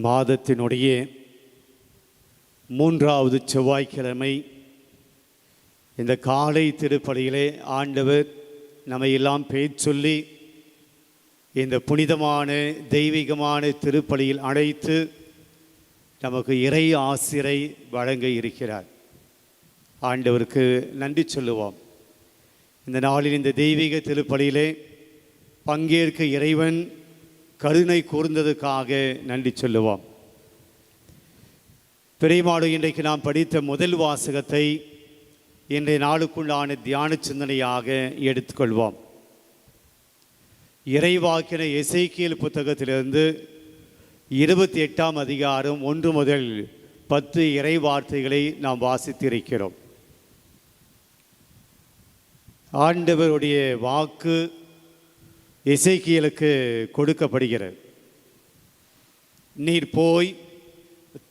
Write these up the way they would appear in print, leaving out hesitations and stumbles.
மாதத்தினுடைய 3வது செவ்வாய்க்கிழமை இந்த காலை திருப்பலியிலே ஆண்டவர் நம்மை எல்லாம் பேர் சொல்லி இந்த புனிதமான தெய்வீகமான திருப்பலியில் அழைத்து நமக்கு இறை ஆசிரை வழங்க இருக்கிறார். ஆண்டவருக்கு நன்றி சொல்லுவோம். இந்த நாளில் இந்த தெய்வீக திருப்பலியிலே பங்கேற்க இறைவன் கருணை கூர்ந்ததுக்காக நன்றி சொல்லுவோம். பிறைமாடு இன்றைக்கு நாம் படித்த முதல் வாசகத்தை இன்றைய நாளுக்குள்ளான தியான சிந்தனையாக எடுத்துக்கொள்வோம். இறைவாக்கின எசேக்கியேல் புத்தகத்திலிருந்து 28ஆம் அதிகாரம் 1 முதல் 10 இறை வார்த்தைகளை நாம் வாசித்திருக்கிறோம். ஆண்டவருடைய வாக்கு எசேக்கியேலுக்கு கொடுக்கப்படுகிறது. நீர் போய்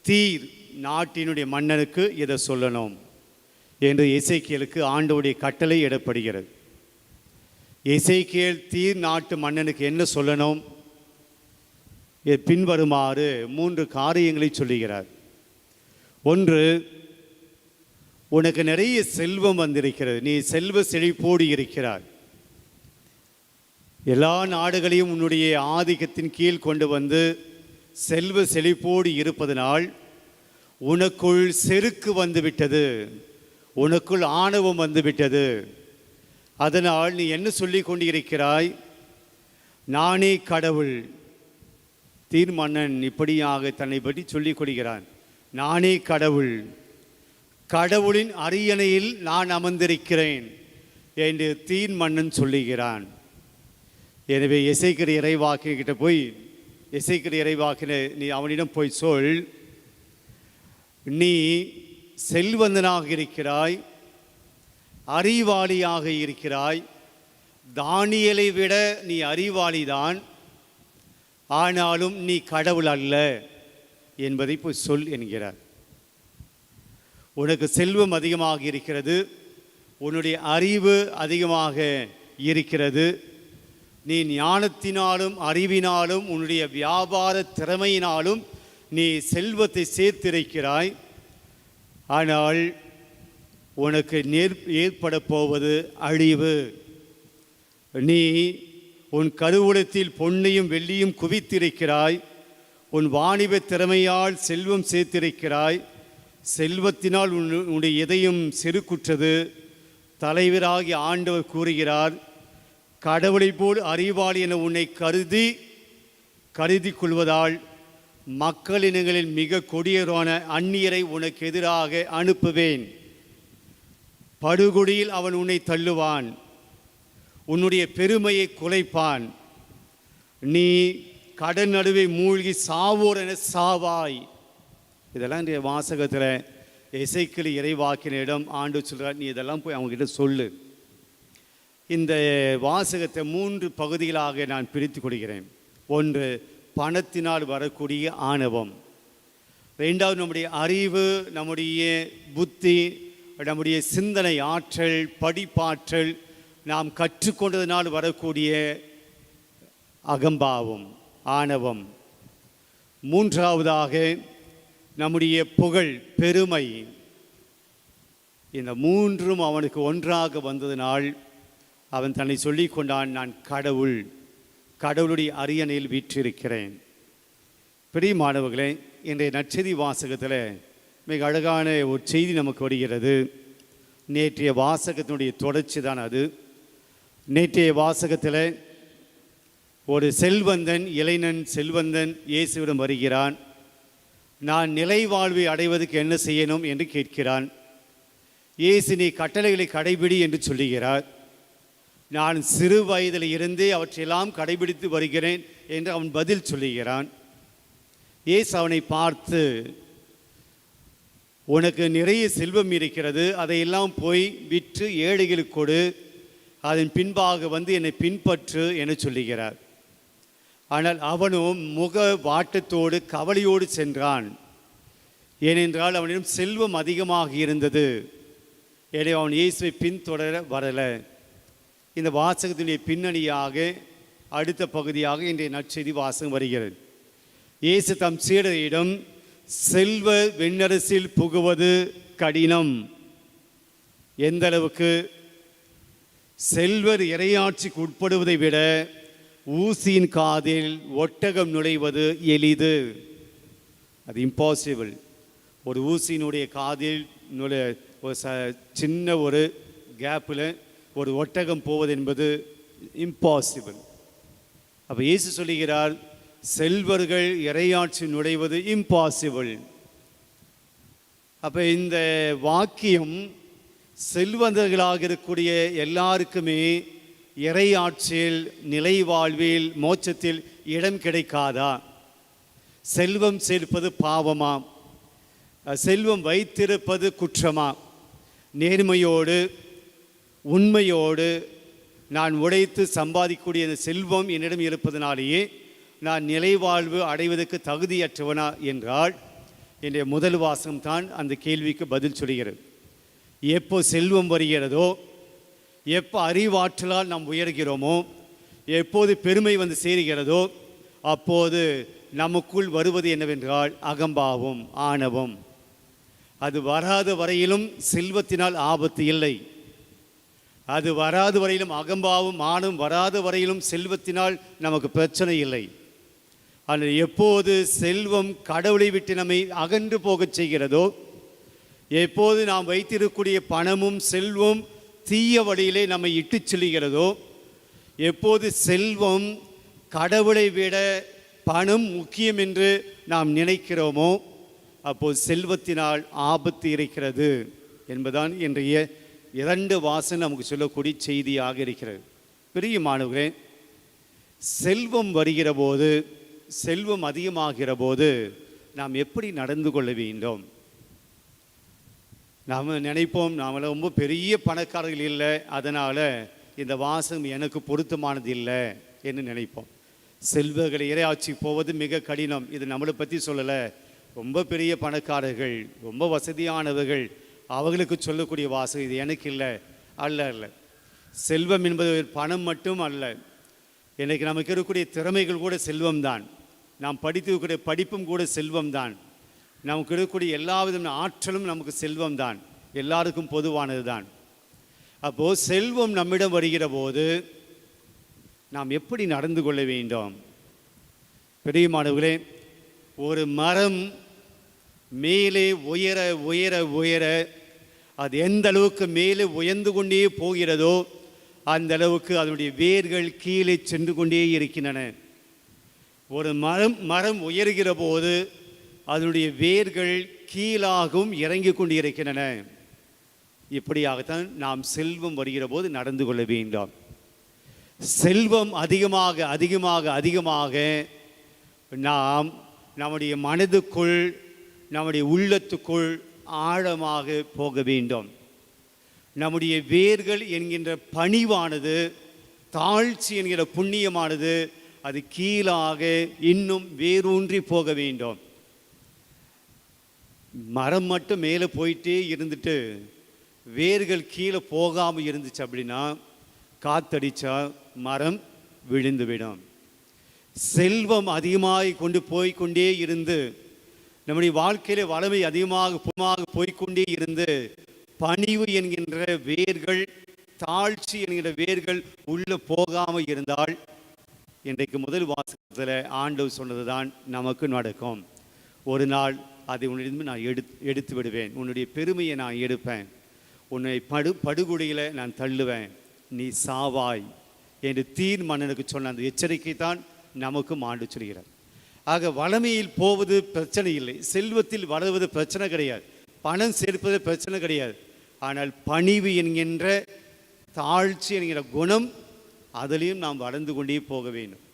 தீர் நாட்டினுடைய மன்னனுக்கு இதை சொல்லணும் என்று எசேக்கியேலுக்கு ஆண்டவருடைய கட்டளை இடப்படுகிறது. எசேக்கியேல் தீர் நாட்டு மன்னனுக்கு என்ன சொல்லணும்? பின்வருமாறு 3 காரியங்களை சொல்லுகிறார். ஒன்று, உனக்கு நிறைய செல்வம் வந்திருக்கிறது, நீ செல்வ செழிப்போடு இருக்கிறாய். எல்லா நாடுகளையும் உன்னுடைய ஆதிக்கத்தின் கீழ் கொண்டு வந்து செல்வ செழிப்போடு இருப்பதனால் உனக்குள் செருக்கு வந்துவிட்டது, உனக்குள் ஆணவம் வந்துவிட்டது. அதனால் நீ என்ன சொல்லி கொண்டிருக்கிறாய்? நானே கடவுள். தீர்மன்னன் இப்படியாக தன்னை பற்றி சொல்லிக் கொள்கிறான். நானே கடவுள், கடவுளின் அரியணையில் நான் அமர்ந்திருக்கிறேன் என்று தீர்மன்னன் சொல்லுகிறான். எனவே எசேக்கியேல் இறைவாக்கிட்ட போய், எசேக்கியேல் இறைவாக்கின நீ அவனிடம் போய் சொல், நீ செல்வந்தனாக இருக்கிறாய், அறிவாளியாக இருக்கிறாய், தானியேலை விட நீ அறிவாளிதான், ஆனாலும் நீ கடவுள் அல்ல என்பதை போய் சொல் என்கிறார். உனக்கு செல்வம் அதிகமாக இருக்கிறது, உன்னுடைய அறிவு அதிகமாக இருக்கிறது, நீ ஞானத்தினாலும் அறிவினாலும் உன்னுடைய வியாபார திறமையினாலும் நீ செல்வத்தை சேர்த்திருக்கிறாய். ஆனால் உனக்கு ஏற்பட போவது அழிவு. நீ உன் கருவூலத்தில் பொன்னையும் வெள்ளியும் குவித்திருக்கிறாய், உன் வாணிப திறமையால் செல்வம் சேர்த்திருக்கிறாய், செல்வத்தினால் உன்னுடைய இதயம் செருக்குற்றது. தலைவராகி ஆண்டவர் கூறுகிறார், கடவுளை போல் அறிவாளி என உன்னை கருதி கொள்வதால் மக்களினங்களில் மிக கொடியரான அந்நியரை உனக்கு எதிராக அனுப்புவேன். படுகொடியில் அவன் உன்னை தள்ளுவான், உன்னுடைய பெருமையை குலைப்பான், நீ கடன் நடுவே மூழ்கி சாவோர் என சாவாய். இதெல்லாம் இந்த வாசகத்தில் எசேக்கியேல் இறைவாக்கினிடம் ஆண்டு சொல்கிறார், நீ இதெல்லாம் போய் அவங்ககிட்ட சொல்லு. இந்த வாசகத்தை 3 பகுதிகளாக நான் பிரித்து கொள்கிறேன். ஒன்று, பணத்தினால் வரக்கூடிய ஆணவம். 2வது, நம்முடைய அறிவு, நம்முடைய புத்தி, நம்முடைய சிந்தனை ஆற்றல், படிப்பாற்றல், நாம் கற்றுக்கொண்டதனால் வரக்கூடிய அகம்பாவம், ஆணவம். 3வதாக நம்முடைய புகழ், பெருமை. இந்த 3ம் அவனுக்கு ஒன்றாக வந்ததினால் அவன் தன்னை சொல்லி கொண்டான், நான் கடவுள், கடவுளுடைய அரியணையில் வீற்றிருக்கிறேன். பிரியமானவர்களே, இன்றைய நற்செய்தி வாசகத்தில் மிக அழகான ஒரு செய்தி நமக்கு வருகிறது. நேற்றைய வாசகத்தினுடைய தொடர்ச்சி தான் அது. நேற்றைய வாசகத்தில் ஒரு செல்வந்தன், இளைஞன் செல்வந்தன் இயேசுவிடம் வருகிறான். நான் நிலை வாழ்வை அடைவதற்கு என்ன செய்யணும் என்று கேட்கிறான். இயேசு, நீ கட்டளைகளை கடைபிடி என்று சொல்லுகிறார். நான் சிறு வயதில் இருந்தே அவற்றையெல்லாம் கடைபிடித்து வருகிறேன் என்று அவன் பதில் சொல்லுகிறான். இயேசு அவனை பார்த்து, உனக்கு நிறைய செல்வம் இருக்கிறது, அதையெல்லாம் போய் விற்று ஏழைகளுக்கு கொடு, அதன் பின்பாக வந்து என்னை பின்பற்று என சொல்லுகிறார். ஆனால் அவனும் முக வாட்டத்தோடு கவலையோடு சென்றான். ஏனென்றால் அவனிடம் செல்வம் அதிகமாக இருந்தது. எனவே அவன் இயேசுவை பின்தொடர வரலை. இந்த வாசகத்தினுடைய பின்னணியாக அடுத்த பகுதியாக இன்றைய நற்செய்தி வாசகம் வருகிறது. இயேசு தம் சீடரிடம் செல்வ விண்ணரசில் புகுவது கடினம். எந்த அளவுக்கு? செல்வர் இறையாட்சிக்கு உட்படுவதை விட ஊசியின் காதில் ஒட்டகம் நுழைவது எளிது. அது இம்பாசிபிள். ஒரு ஊசியினுடைய காதில் ஒரு சின்ன ஒரு கேப்பில் ஒரு ஒட்டகம் போவது என்பது இம்பாசிபிள். அப்போ இயேசு சொல்லுகிறார், செல்வர்கள் இறையாட்சி நுழைவது இம்பாசிபிள். அப்போ இந்த வாக்கியம் செல்வந்தர்களாக இருக்கக்கூடிய எல்லாருக்குமே இறையாட்சியில், நிலை வாழ்வில், மோட்சத்தில் இடம் கிடைக்காதா? செல்வம் சேர்ப்பது பாவமா? செல்வம் வைத்திருப்பது குற்றமா? நேர்மையோடு உண்மையோடு நான் உழைத்து சம்பாதிக்கக்கூடிய இந்த செல்வம் என்னிடம் இருப்பதனாலேயே நான் நிலை வாழ்வு அடைவதற்கு தகுதியற்றவனா என்றால், என்னுடைய முதல் வாசகம்தான் அந்த கேள்விக்கு பதில் சொல்கிறது. எப்போ செல்வம் வருகிறதோ, எப்போ அறிவாற்றலால் நாம் உயர்கிறோமோ, எப்போது பெருமை வந்து சேருகிறதோ, அப்போது நமக்குள் வருவது என்னவென்றால் அகம்பாவம், ஆணவம். அது வராத வரையிலும் செல்வத்தினால் ஆபத்து இல்லை. அது வராத வரையிலும், அகம்பாவம் ஆணவம் வராத வரையிலும் செல்வத்தினால் நமக்கு பிரச்சனை இல்லை. ஆனால் எப்போது செல்வம் கடவுளை விட்டு நம்மை அகன்று போகச் செய்கிறதோ, எப்போது நாம் வைத்திருக்கக்கூடிய பணமும் செல்வம் தீய வழியிலே நம்மை இட்டு செல்கிறதோ, எப்போது செல்வம் கடவுளை விட பணம் முக்கியம் என்று நாம் நினைக்கிறோமோ, அப்போது செல்வத்தினால் ஆபத்து இருக்கிறது என்பதான் இன்றைய 2 வாசகம் நமக்கு சொல்லக்கூடிய செய்தியாக இருக்கிறது. பெரிய மாணவர்களே, செல்வம் வருகிற போது, செல்வம் அதிகமாகிற போது நாம் எப்படி நடந்து கொள்ள வேண்டும்? நாம் நினைப்போம், நாம் ரொம்ப பெரிய பணக்காரர்கள் இல்லை, அதனால் இந்த வாசகம் எனக்கு பொருத்தமானது இல்லை என்று நினைப்போம். செல்வங்களை இறையாட்சி போவது மிக கடினம். இது நம்மளை பற்றி சொல்லலை. ரொம்ப பெரிய பணக்காரர்கள், ரொம்ப வசதியானவர்கள், அவர்களுக்கு சொல்லக்கூடிய வாசகம். இது எனக்கு இல்லை. அல்ல. செல்வம் என்பது பணம் மட்டும் அல்ல. இன்றைக்கு நமக்கு இருக்கக்கூடிய திறமைகள் கூட செல்வம்தான். நாம் படித்திருக்கக்கூடிய படிப்பும் கூட செல்வம்தான். நமக்கு இருக்கக்கூடிய எல்லா விதமான ஆற்றலும் நமக்கு செல்வம் தான். எல்லாருக்கும் பொதுவானது தான். அப்போது செல்வம் நம்மிடம் வருகிற போது நாம் எப்படி நடந்து கொள்ள வேண்டும்? பெரிய மாணவர்களே, ஒரு மரம் மேலே உயர உயர உயர அது எந்த அளவுக்கு மேலே உயர்ந்து கொண்டே போகிறதோ அந்த அளவுக்கு அதனுடைய வேர்கள் கீழே சென்று கொண்டே இருக்கின்றன. ஒரு மரம் உயர்கிற போது அதனுடைய வேர்கள் கீழாகவும் இறங்கி கொண்டு இருக்கின்றன. இப்படியாகத்தான் நாம் செல்வம் வருகிற போது நடந்து கொள்ள வேண்டும். செல்வம் அதிகமாக அதிகமாக அதிகமாக நாம் நம்முடைய மனதுக்குள், நம்முடைய உள்ளத்துக்குள் ஆழமாக போக வேண்டும். நம்முடைய வேர்கள் என்கின்ற பணிவானது, தாழ்ச்சி என்கிற புண்ணியமானது அது கீழாக இன்னும் வேரூன்றி போக வேண்டும். மரம் மட்டும் மேலே போயிட்டே இருந்துட்டு வேர்கள் கீழே போகாமல் இருந்துச்சு அப்படின்னா காத்தடிச்சா மரம் விழுந்துவிடும். செல்வம் அதிகமாக கொண்டு போய்கொண்டே இருந்து நம்முடைய வாழ்க்கையில வளமை அதிகமாக போய்கொண்டே இருந்து பணிவு என்கின்ற வேர்கள், தாழ்ச்சி என்கிற வேர்கள் உள்ள போகாமல் இருந்தால், இன்றைக்கு முதல் வாசகத்தில் ஆண்டவர் சொன்னது தான் நமக்கு நடக்கும். ஒரு நாள் அதை உன்னிடம் நான் எடுத்து விடுவேன், உன்னுடைய பெருமையை நான் எடுப்பேன், உன்னை படுகொடியில் நான் தள்ளுவேன், நீ சாவாய் என்று தீர்மானனுக்கு சொன்ன அந்த எச்சரிக்கை தான் நமக்கும் ஆண்டு சொல்கிறார். ஆக வளமையில் போவது பிரச்சனை இல்லை, செல்வத்தில் வளர்வது பிரச்சனை கிடையாது, பணம் சேர்ப்பது பிரச்சனை கிடையாது. ஆனால் பணிவு என்கின்ற தாழ்ச்சி என்கிற குணம் அதிலையும் நாம் வளர்ந்து கொண்டே போக வேண்டும்.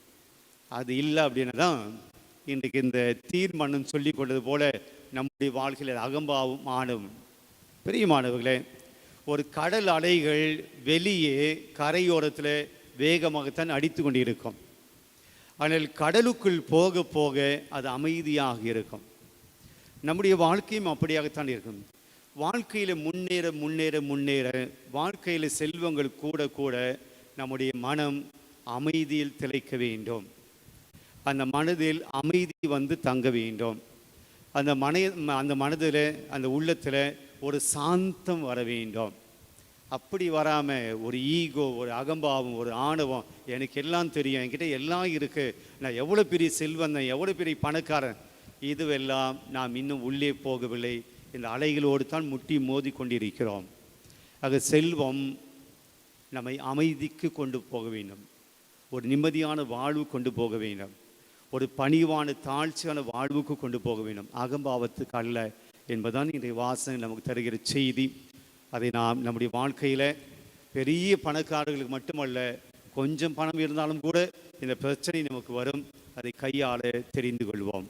அது இல்லை அப்படின்னா தான் இன்றைக்கு இந்த தீர்மானம் சொல்லி கொண்டது போல நம்முடைய வாழ்க்கையில் அகம்பாவும் ஆணவும். பெரிய மாணவர்களே, ஒரு கடல் அலைகள் வெளியே கரையோரத்தில் வேகமாகத்தான் அடித்து கொண்டு இருக்கும். ஆனால் கடலுக்குள் போக போக அது அமைதியாக இருக்கும். நம்முடைய வாழ்க்கையும் அப்படியாகத்தான் இருக்கும். வாழ்க்கையில் முன்னேற முன்னேற முன்னேற வாழ்க்கையில் செல்வங்கள் கூட கூட நம்முடைய மனம் அமைதியில் திளைக்க வேண்டும். அந்த மனதில் அமைதி வந்து தங்க வேண்டும். அந்த மனதில், அந்த உள்ளத்தில் ஒரு சாந்தம் வர வேண்டும். அப்படி வராமல் ஒரு ஈகோ, ஒரு அகம்பாவம், ஒரு ஆணவம், எனக்கு எல்லாம் தெரியும், என்கிட்ட எல்லாம் இருக்குது, நான் எவ்வளோ பெரிய செல்வந்தன், எவ்வளோ பெரிய பணக்காரன், இதுவெல்லாம் நாம் இன்னும் உள்ளே போகவில்லை. இந்த அலைகளோடு தான் முட்டி மோதி கொண்டிருக்கிறோம். ஆக செல்வம் நம்மை அமைதிக்கு கொண்டு போக வேண்டும், ஒரு நிம்மதியான வாழ்வு கொண்டு போக வேண்டும், ஒரு பணிவான தாழ்ச்சியான வாழ்வுக்கு கொண்டு போக வேண்டும், அகம்பாவத்துக்கு அல்ல என்பதுதான் இன்றைய வாசனை நமக்கு தருகிற செய்தி. அதை நாம் நம்முடைய வாழ்க்கையில் பெரிய பணக்காரர்களுக்கு மட்டுமல்ல, கொஞ்சம் பணம் இருந்தாலும் கூட இந்த பிரச்சனை நமக்கு வரும். அதை கையாள தெரிந்து கொள்வோம்.